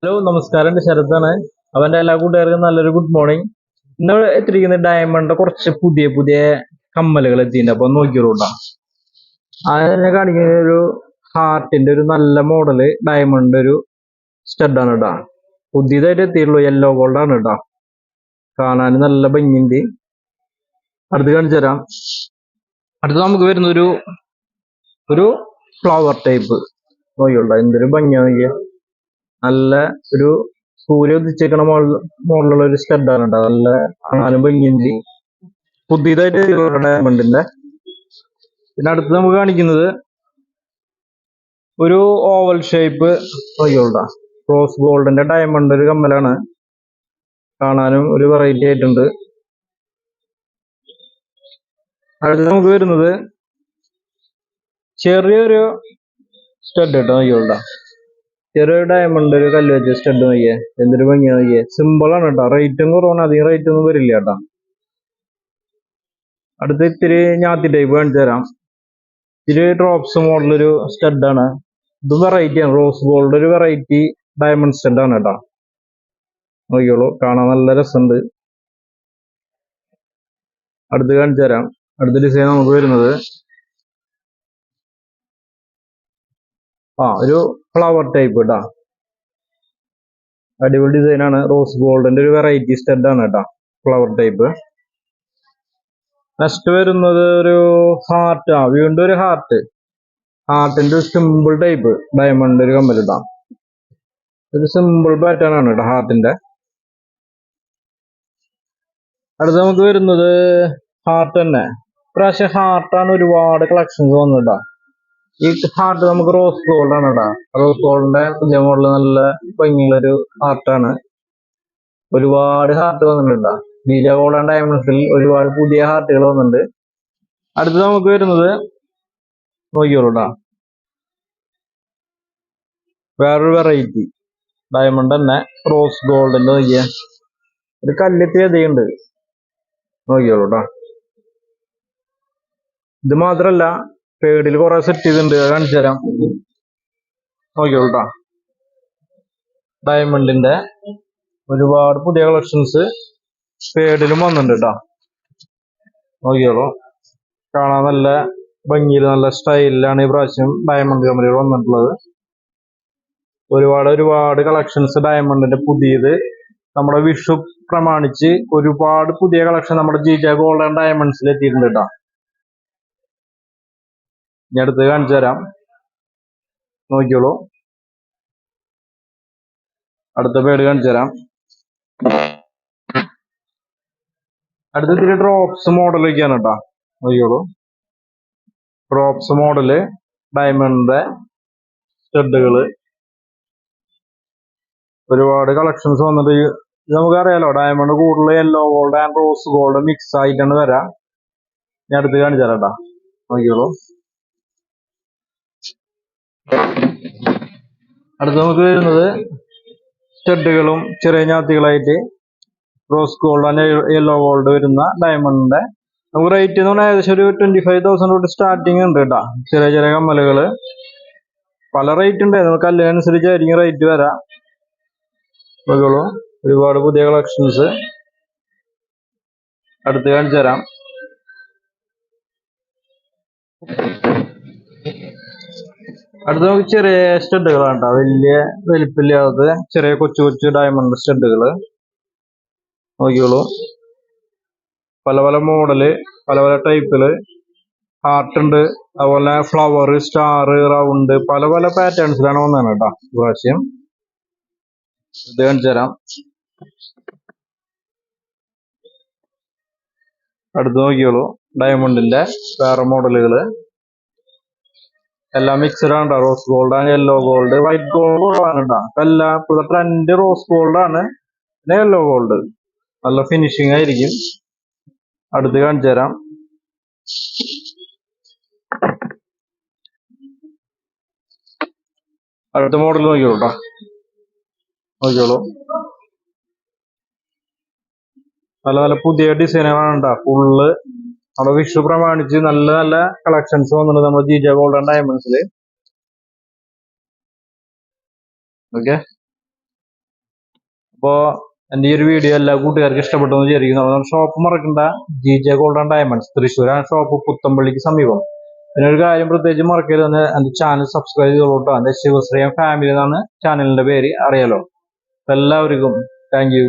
Hello നമസ്കാരം, എൻ്റെ ശരത്താണ്. അവൻ്റെ എല്ലാ കൂട്ടുകാർക്കും നല്ലൊരു ഗുഡ് മോർണിംഗ്. ഇന്ന് എത്തിയിരിക്കുന്ന ഡയമണ്ട് കുറച്ച് പുതിയ പുതിയ കമ്മലുകൾ എത്തിയിട്ടുണ്ട്. അപ്പൊ നോക്കിയോളൂട്ടാ. അതിനെ കാണിക്കുന്ന ഒരു ഹാർട്ടിന്റെ ഒരു നല്ല മോഡല് ഡയമണ്ട് ഒരു സ്റ്റഡാണ് കേട്ടാ. പുതിയതായിട്ട് എത്തിയിട്ടുള്ളൂ, യെല്ലോ ഗോൾഡ് ആണ് കേട്ടാ. കാണാൻ നല്ല ഭംഗിയുണ്ട്. അടുത്ത് കാണിച്ചു തരാം. അടുത്ത് നമുക്ക് വരുന്ന ഒരു ഒരു ഫ്ലവർ ടൈപ്പ് നോക്കിയോളൂ. എന്തൊരു ഭംഗിയാ നോക്കിയ. നല്ല ഒരു സൂര്യ ഉദിച്ചേക്കണ മുകളിലുള്ള ഒരു സ്റ്റഡാണ് കേട്ടോ. നല്ല കാണാനും ഭംഗിയുണ്ട്. പുതിയതായിട്ട് ഡയമണ്ടിന്റെ. പിന്നെ അടുത്ത് നമുക്ക് കാണിക്കുന്നത് ഒരു ഓവൽ ഷേപ്പ് നോക്കിയോളൂട്ടാ. റോസ് ഗോൾഡിന്റെ ഡയമണ്ട് ഒരു കമ്മലാണ്. കാണാനും ഒരു വെറൈറ്റി ആയിട്ടുണ്ട്. അടുത്ത് നമുക്ക് വരുന്നത് ചെറിയൊരു സ്റ്റഡ് കേട്ടോ. നോക്കിയോളൂട്ടാ. ചെറിയൊരു ഡയമണ്ട് ഒരു കല്ല് വെച്ച സ്റ്റഡ് നോക്കിയേ. എന്തൊരു ഭംഗിയാ നോക്കിയേ. സിമ്പിൾ ആണ് കേട്ടോ. റേറ്റും കുറവാണ്, അധികം റേറ്റ് ഒന്നും വരില്ല കേട്ടോ. അടുത്ത് ഇത്തിരി ഞാത്തി ടൈപ്പ് കാണിച്ചു തരാം. ഇത്തിരി ഡ്രോപ്സ് മോഡൽ ഒരു സ്റ്റഡാണ്. ഇത് വെറൈറ്റി ആണ്. റോസ് ഗോൾഡ് ഒരു വെറൈറ്റി ഡയമണ്ട് സ്റ്റഡാണ് കേട്ടോ. നോക്കിയോളൂ, കാണാൻ നല്ല രസമുണ്ട്. അടുത്ത് കാണിച്ചു തരാം. അടുത്ത ഡിസൈൻ നമുക്ക് വരുന്നത് ഒരു ഫ്ലവർ ടൈപ്പ് കേട്ടാ. അടിപൊളി ഡിസൈനാണ്. റോസ് ഗോൾഡിന്റെ ഒരു വെറൈറ്റി സ്റ്റഡാണ് കേട്ടാ. Flower type. നെക്സ്റ്റ് വരുന്നത് ഒരു ഹാർട്ട്. വീണ്ടും ഒരു ഹാർട്ടിന്റെ ഒരു സിമ്പിൾ ടൈപ്പ് ഡയമണ്ട് ഒരു കമ്മൽ ഇട്ടാ. ഒരു സിമ്പിൾ പാറ്റേൺ ആണ് കേട്ടോ ഹാർട്ടിന്റെ. അടുത്ത് നമുക്ക് വരുന്നത് ഹാർട്ട് തന്നെ. ഇപ്രാവശ്യം ഹാർട്ടാണ് ഒരുപാട് കളക്ഷൻസ് വന്നിട്ടാ. ഈ ഹാർട്ട് നമുക്ക് റോസ് ഗോൾഡ് ആണ് കേട്ടാ. റോസ് ഗോൾഡിന്റെ പുതിയ മോഡല് നല്ല ഭംഗിയുള്ളൊരു ഹാർട്ടാണ്. ഒരുപാട് ഹാർട്ട് വന്നിട്ടുണ്ടാ. നീല ഗോൾഡ് ആൻഡ് ഡയമണ്ട്സിൽ ഒരുപാട് പുതിയ ഹാർട്ടുകൾ വന്നിട്ടുണ്ട്. അടുത്ത് നമുക്ക് വരുന്നത് നോക്കിയോളൂട്ടാ, വേറൊരു വെറൈറ്റി ഡയമണ്ട് തന്നെ റോസ് ഗോൾഡിന്റെ നോക്കിയ ഒരു കല്ലെത്തി അധികമുണ്ട്. നോക്കിയോളൂട്ടാ. ഇത് മാത്രല്ല, പേടിൽ കുറെ സെറ്റ് ചെയ്തിട്ടുണ്ട്, കാണിച്ചു തരാം. നോക്കിയോളൂട്ടാ. ഡയമണ്ടിന്റെ ഒരുപാട് പുതിയ കളക്ഷൻസ് പേടിലും വന്നിട്ടുണ്ട് കേട്ടോ. നോക്കിയോളൂ, കാണാൻ നല്ല ഭംഗിയിൽ നല്ല സ്റ്റൈലിലാണ് ഈ പ്രാവശ്യം ഡയമണ്ട് കമ്പനികൾ വന്നിട്ടുള്ളത്. ഒരുപാട് കളക്ഷൻസ് ഡയമണ്ടിന്റെ പുതിയത് നമ്മുടെ വിഷു പ്രമാണിച്ച് ഒരുപാട് പുതിയ കളക്ഷൻ നമ്മുടെ ജിജ ഗോൾഡ് ആൻഡ് ഡയമണ്ട്സിൽ എത്തിയിട്ടുണ്ട് കേട്ടോ. ഞാൻ അടുത്ത് കാണിച്ചു തരാം. നോക്കിയോളൂ. അടുത്ത പേട് കാണിച്ചു തരാം. അടുത്ത ഇത്തിരി ഡ്രോപ്സ് മോഡലൊക്കെയാണ് കേട്ടോ. നോക്കിയോളൂ, ഡ്രോപ്സ് മോഡല് ഡയമണ്ടിന്റെ സ്റ്റഡുകള് ഒരുപാട് കളക്ഷൻസ് വന്നിട്ട്. നമുക്കറിയാലോ, ഡയമണ്ട് കൂടുതൽ yellow gold and rose gold mix ആയിട്ടാണ് വരാം. ഞാൻ അടുത്ത് കാണിച്ചു തരാം കേട്ടോ. നോക്കിയോളൂ. അടുത്ത് നമുക്ക് വരുന്നത് സ്റ്റഡുകളും ചെറിയ ഞാത്തികളായിട്ട് rose gold and yellow gold വരുന്ന ഡയമണ്ടിന്റെ. നമുക്ക് റേറ്റ് എന്ന് പറഞ്ഞാൽ ഏകദേശം ഒരു 25,000 തൊട്ട് സ്റ്റാർട്ടിങ് ഉണ്ട് കേട്ടോ. ചെറിയ ചെറിയ കമ്മലുകള് പല റേറ്റ് ഉണ്ട്. നമുക്ക് കല്ലിനനുസരിച്ചായിരിക്കും റേറ്റ് വരാം. നോക്കിയോളൂ, ഒരുപാട് പുതിയ കളക്ഷൻസ്. അടുത്ത് കാണിച്ചു തരാം. അടുത്ത് നമുക്ക് ചെറിയ സ്റ്റഡുകളാണ് കേട്ടോ. വലിയ വലിപ്പില്ലാത്ത ചെറിയ കൊച്ചു ഡയമണ്ട് സ്റ്റഡുകള്. നോക്കിയോളൂ, പല പല മോഡല്, പല പല ടൈപ്പില് ഹാർട്ട് ഉണ്ട്. അതുപോലെ ഫ്ലവർ, സ്റ്റാർ, റൗണ്ട്, പല പല പാറ്റേൺസിലാണ് വന്നത് കേട്ടോ പ്രാവശ്യം. ഇത് കാണിച്ചു തരാം. അടുത്ത് നോക്കിയോളൂ, ഡയമണ്ടിന്റെ വേറെ മോഡലുകള് എല്ലാം മിക്സഡ് ആണ്. റോസ് ഗോൾഡ് ആണ്, യെല്ലോ ഗോൾഡ്, വൈറ്റ് ഗോൾഡ് ആണ് കേട്ടോ. എല്ലാം ഇപ്പോഴത്തെ ട്രെൻഡ് റോസ് ഗോൾഡ് ആണ്, പിന്നെ യെല്ലോ ഗോൾഡ്. നല്ല ഫിനിഷിംഗ് ആയിരിക്കും. അടുത്ത് കാണിച്ചു തരാം. അടുത്ത മോഡൽ നോക്കിയോളൂ കേട്ടോ. നോക്കിയോളൂ, നല്ല നല്ല പുതിയ ഡിസൈനുകളാണ് കേട്ടോ. ഫുള്ള് നമ്മുടെ വിഷു പ്രമാണിച്ച് നല്ല നല്ല കളക്ഷൻസ് വന്നിട്ടുണ്ട് നമ്മുടെ ജിജ ഗോൾഡ് ആൻഡ് ഡയമണ്ട്സിൽ. ഓക്കെ. അപ്പോ എന്റെ ഈ ഒരു വീഡിയോ എല്ലാ കൂട്ടുകാർക്കും ഇഷ്ടപ്പെട്ടു എന്ന് വിചാരിക്കുന്നു. നമ്മുടെ ഷോപ്പ് മറക്കണ്ട, GJ ഗോൾഡ് ആൻഡ് ഡയമണ്ട്സ്, തൃശ്ശൂരാണ് ഷോപ്പ്, പുത്തമ്പള്ളിക്ക് സമീപം. പിന്നെ ഒരു കാര്യം പ്രത്യേകിച്ച് മറക്കരുത്, എന്റെ ചാനൽ സബ്സ്ക്രൈബ് ചെയ്തോളൂ. എന്റെ ശിവശ്രീയം ഫാമിലി എന്നാണ് ചാനലിന്റെ പേര്, അറിയാലോ. എല്ലാവർക്കും താങ്ക് യു.